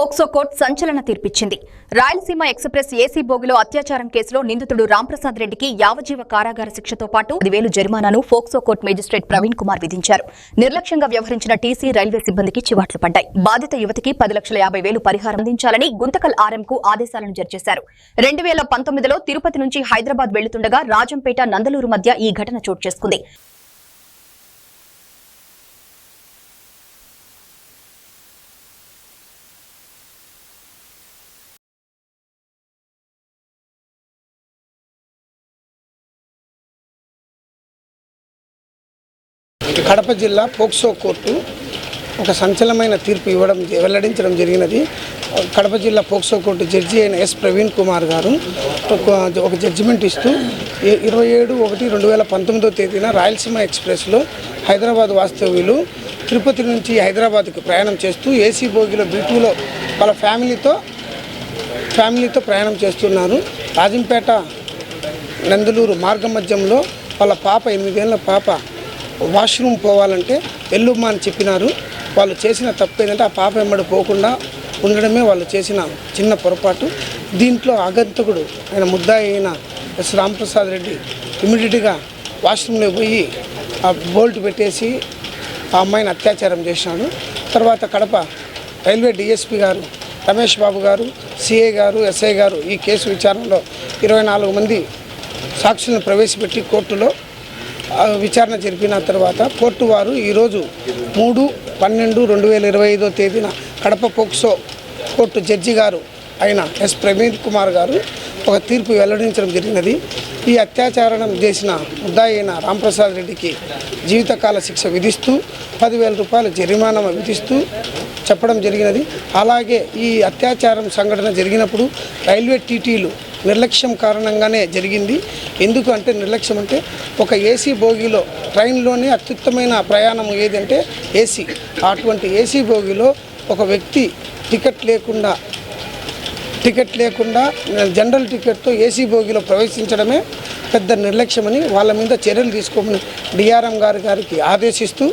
POCSO court సంచలన తీర్పిచ్చింది. Rayalaseema express AC బోగిలో అత్యాచారం కేసులో నిందితుడు రాంప్రసాద్ రెడ్డికి యావజ్జీవ కారాగార శిక్షతో పాటు 10,000 జరిమానాను POCSO court magistrate Praveen Kumar విధించారు. నిర్లక్ష్యంగా వ్యవహరించిన టీసీ రైల్వే సిబ్బందికి చివాట్లు పడ్డాయి. బాధిత యువతికి 10,50,000 పరిహారం అందించాలని గుంతకల్ ఆర్ఎంకు ఆదేశాలను జారీ చేశారు. 2019లో తిరుపతి నుంచి హైదరాబాద్ వెళ్తుండగా రాజంపేట నందలూరు మధ్య ఈ ఘటన చోటు చేసుకుంది. కడప జిల్లా పోక్సో కోర్టు ఒక సంచలనమైన తీర్పు వెల్లడించడం జరిగినది. కడప జిల్లా పోక్సో కోర్టు జడ్జి అయిన ఎస్ ప్రవీణ్ కుమార్ గారు ఒక జడ్జిమెంట్ ఇస్తూ 27/1/2019 తేదీన రాయలసీమ ఎక్స్ప్రెస్లో హైదరాబాద్ వాస్తవ్యులు తిరుపతి నుంచి హైదరాబాద్కు ప్రయాణం చేస్తూ ఏసీ బోగిలో B2లో వాళ్ళ ఫ్యామిలీతో ప్రయాణం చేస్తున్నారు. రాజంపేట నందలూరు మార్గ మధ్యంలో వాళ్ళ పాప 8 ఏళ్ల పాప వాష్రూమ్ పోవాలంటే ఎల్లుమ్మా అని చెప్పినారు. వాళ్ళు చేసిన తప్పు ఏంటంటే ఆ పాప వెంబడి పోకుండా ఉండడమే వాళ్ళు చేసిన చిన్న పొరపాటు. దీంట్లో ఆగంతకుడు ఆయన ముద్దాయి అయిన ఎస్ రాంప్రసాద్ రెడ్డి ఇమీడియట్గా వాష్రూమ్లో పోయి ఆ బోల్ట్ పెట్టేసి ఆ అమ్మాయిని అత్యాచారం చేసినాడు. తర్వాత కడప రైల్వే డిఎస్పీ గారు రమేష్ బాబు గారు, సిఐ గారు, ఎస్ఐ గారు ఈ కేసు విచారణలో 24 మంది సాక్షులను ప్రవేశపెట్టి కోర్టులో విచారణ జరిపిన తర్వాత కోర్టు వారు ఈరోజు 3/12/2025 తేదీన కడప పోక్సో కోర్టు జడ్జి గారు అయిన ఎస్ ప్రవీణ్ కుమార్ గారు ఒక తీర్పు వెల్లడించడం జరిగినది. ఈ అత్యాచారం చేసిన ముద్దాయి అయిన రాంప్రసాద్ రెడ్డికి జీవితకాల శిక్ష విధిస్తూ 10,000 రూపాయల జరిమానా విధిస్తూ చెప్పడం జరిగినది. అలాగే ఈ అత్యాచారం సంఘటన జరిగినప్పుడు రైల్వే టీటీలు నిర్లక్ష్యం కారణంగానే జరిగింది. ఎందుకు అంటే నిర్లక్ష్యం అంటే ఒక ఏసీ బోగిలో ట్రైన్లోనే అత్యుత్తమైన ప్రయాణం ఏదంటే ఏసీ. అటువంటి ఏసీ బోగిలో ఒక వ్యక్తి టికెట్ లేకుండా జనరల్ టికెట్తో ఏసీ బోగిలో ప్రవేశించడమే పెద్ద నిర్లక్ష్యమని వాళ్ళ మీద చర్యలు తీసుకోమని డిఆర్ఎం గారికి ఆదేశిస్తూ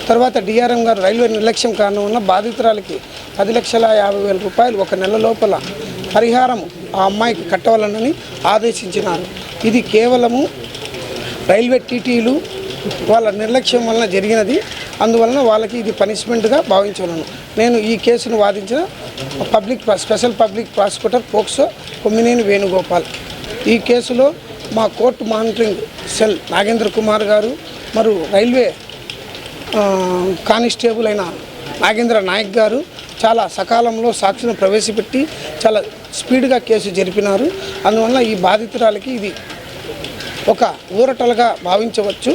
తర్వాత డిఆర్ఎం గారు రైల్వే నిర్లక్ష్యం కారణం వల్ల బాధితురాలకి 10,50,000 రూపాయలు ఒక నెల లోపల పరిహారం ఆ అమ్మాయికి కట్టవాలని ఆదేశించినారు. ఇది కేవలము రైల్వే టీటీలు వాళ్ళ నిర్లక్ష్యం వలన జరిగినది. అందువలన వాళ్ళకి ఇది పనిష్మెంట్గా భావించవలను. నేను ఈ కేసును వాదించిన special public prosecutor POCSO Kommineni Venugopal. ఈ కేసులో మా court monitoring cell Nagendra Kumar garu మరియు రైల్వే కానిస్టేబుల్ అయిన నాగేంద్ర నాయక్ గారు చాలా సకాలంలో సాక్షులను ప్రవేశపెట్టి చాలా స్పీడ్గా కేసు జరిపినారు. అందువల్ల ఈ బాధితురాలకి ఇది ఒక ఊరటలుగా భావించవచ్చు.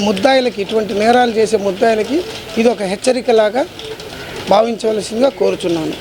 ముద్దాయిలకి ఇటువంటి నేరాలు చేసే ముద్దాయిలకి ఇది ఒక హెచ్చరికలాగా భావించవలసిందిగా కోరుచున్నాను.